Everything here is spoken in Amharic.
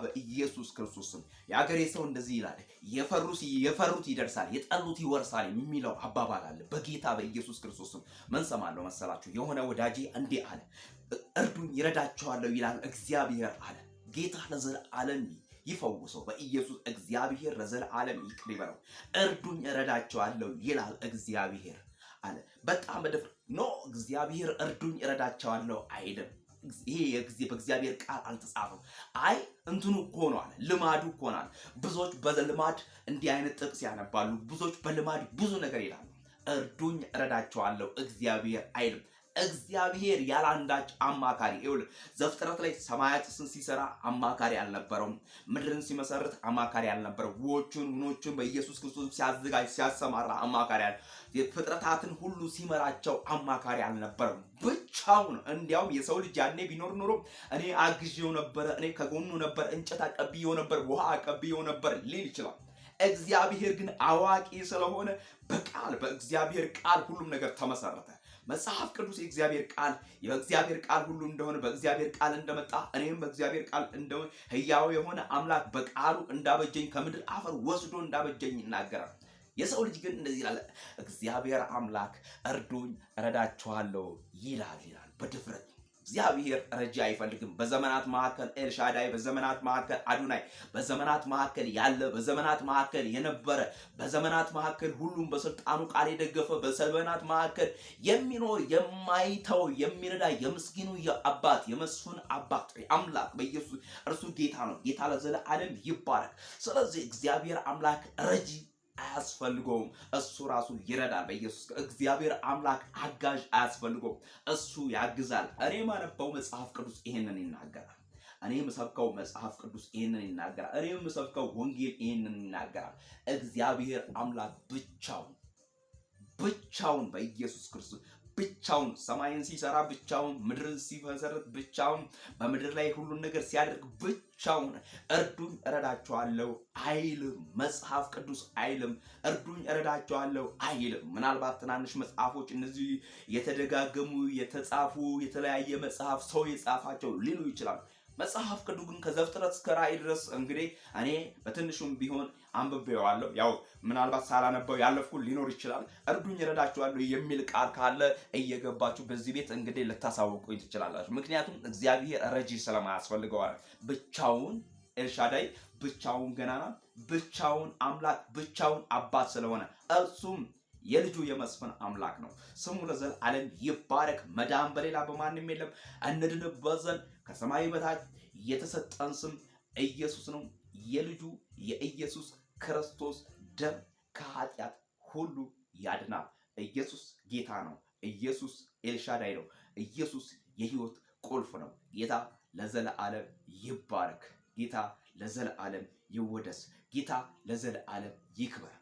በኢየሱስ ክርስቶስም የአገሬ ሰው እንደዚህ ይላል፣ የፈሩት ይደርሳል፣ የጠሉት ይወርሳል የሚለው አባባል አለ። በጌታ በኢየሱስ ክርስቶስም ምን ሰማለሁ መሰላችሁ? የሆነ ወዳጄ እንዲህ አለ፣ እርዱኝ ይረዳቸዋለሁ ይላል እግዚአብሔር አለ። ጌታ ለዘላለም ይፈውሰው በኢየሱስ። እግዚአብሔር ለዘላለም ይቅር ይበለው። እርዱኝ እረዳቸዋለሁ ይላል እግዚአብሔር አለ። በጣም በድፍረት ኖ እግዚአብሔር እርዱኝ እረዳቸዋለሁ አይደለም። ይሄ በእግዚአብሔር ቃል አልተጻፈም። አይ እንትኑ እኮ ነው አለ፣ ልማዱ እኮ ነው አለ። ብዙዎች በልማድ እንዲህ አይነት ጥቅስ ያነባሉ። ብዙዎች በልማድ ብዙ ነገር ይላሉ። እርዱኝ እረዳቸዋለሁ እግዚአብሔር አይልም። እግዚአብሔር ያላንዳች አማካሪ ይውል ዘፍጥረት ላይ ሰማያትን ሲሰራ አማካሪ አልነበረውም። ምድርን ሲመሰርት አማካሪ አልነበረው። ውኖቹን በኢየሱስ ክርስቶስ ሲያዘጋጅ ሲያሰማራ አማካሪ አለ። ፍጥረታትን ሁሉ ሲመራቸው አማካሪ አልነበረም። ብቻውን እንዲያውም የሰው ልጅ ያኔ ቢኖር ኖሮ እኔ አግዤው ነበር፣ እኔ ከጎኑ ነበር፣ እንጨት አቀብዬው ነበር፣ ውሃ አቀብዬው ነበር ሊል ይችላል። እግዚአብሔር ግን አዋቂ ስለሆነ በእግዚአብሔር ቃል ሁሉም ነገር ተመሰረተ። መጽሐፍ ቅዱስ የእግዚአብሔር ቃል ሁሉ እንደሆነ በእግዚአብሔር ቃል እንደመጣ እኔም በእግዚአብሔር ቃል እንደሆነ ሕያው የሆነ አምላክ በቃሉ እንዳበጀኝ ከምድር አፈር ወስዶ እንዳበጀኝ ይናገራል። የሰው ልጅ ግን እንደዚህ ይላል፣ እግዚአብሔር አምላክ እርዱኝ እረዳቸዋለሁ ይላል በድፍረት። እግዚአብሔር ረጂ አይፈልግም። በዘመናት መካከል ኤልሻዳይ፣ በዘመናት መካከል አዶናይ፣ በዘመናት መካከል ያለ፣ በዘመናት መካከል የነበረ፣ በዘመናት መካከል ሁሉም በስልጣኑ ቃል የደገፈ፣ በዘመናት መካከል የሚኖር የማይተው የሚረዳ የምስኪኑ የአባት የመስፍን አባት አምላክ በኢየሱስ እርሱ ጌታ ነው። ጌታ ለዘላለም ይባረክ። ስለዚህ እግዚአብሔር አምላክ ረጂ አያስፈልገውም። እሱ ራሱ ይረዳል በኢየሱስ። እግዚአብሔር አምላክ አጋዥ አያስፈልገውም፣ እሱ ያግዛል። እኔ ማነበው መጽሐፍ ቅዱስ ይሄንን ይናገራል። እኔ የምሰብከው መጽሐፍ ቅዱስ ይሄንን ይናገራል። እኔ የምሰብከው ወንጌል ይሄንን ይናገራል። እግዚአብሔር አምላክ ብቻውን በኢየሱስ ክርስቶስ ብቻውን ሰማይን ሲሰራ ብቻውን፣ ምድርን ሲመሰርት ብቻውን፣ በምድር ላይ ሁሉን ነገር ሲያደርግ ብቻውን እርዱኝ እረዳቸዋለሁ አይልም። መጽሐፍ ቅዱስ አይልም እርዱኝ እረዳቸዋለሁ አይልም። ምናልባት ትናንሽ መጽሐፎች እነዚህ የተደጋገሙ የተጻፉ የተለያየ መጽሐፍ ሰው የጻፋቸው ሊሉ ይችላሉ። መጽሐፍ ቅዱስ ግን ከዘፍጥረት እስከ ራእይ ድረስ እንግዲህ እኔ በትንሹም ቢሆን አንብቤዋለሁ። ያው ምናልባት ሳላነበው ያለፍኩ ሊኖር ይችላል። እርዱኝ እረዳቸዋለሁ የሚል ቃል ካለ እየገባችሁ በዚህ ቤት እንግዲህ ልታሳውቁኝ ትችላላችሁ። ምክንያቱም እግዚአብሔር ረጂ ስለማያስፈልገዋል። ብቻውን ኤልሻዳይ፣ ብቻውን ገናና፣ ብቻውን አምላክ፣ ብቻውን አባት ስለሆነ እርሱም የልጁ የመስፍን አምላክ ነው። ስሙ ለዘላለም ይባረክ። መዳን በሌላ በማንም የለም። እንድንበት ዘንድ ከሰማይ በታች የተሰጠን ስም ኢየሱስ ነው። የልጁ የኢየሱስ ክርስቶስ ደም ከኃጢአት ሁሉ ያድናል። ኢየሱስ ጌታ ነው። ኢየሱስ ኤልሻዳይ ነው። ኢየሱስ የህይወት ቁልፍ ነው። ጌታ ለዘላለም ይባረክ። ጌታ ለዘላለም ይወደስ። ጌታ ለዘላለም ይክበር።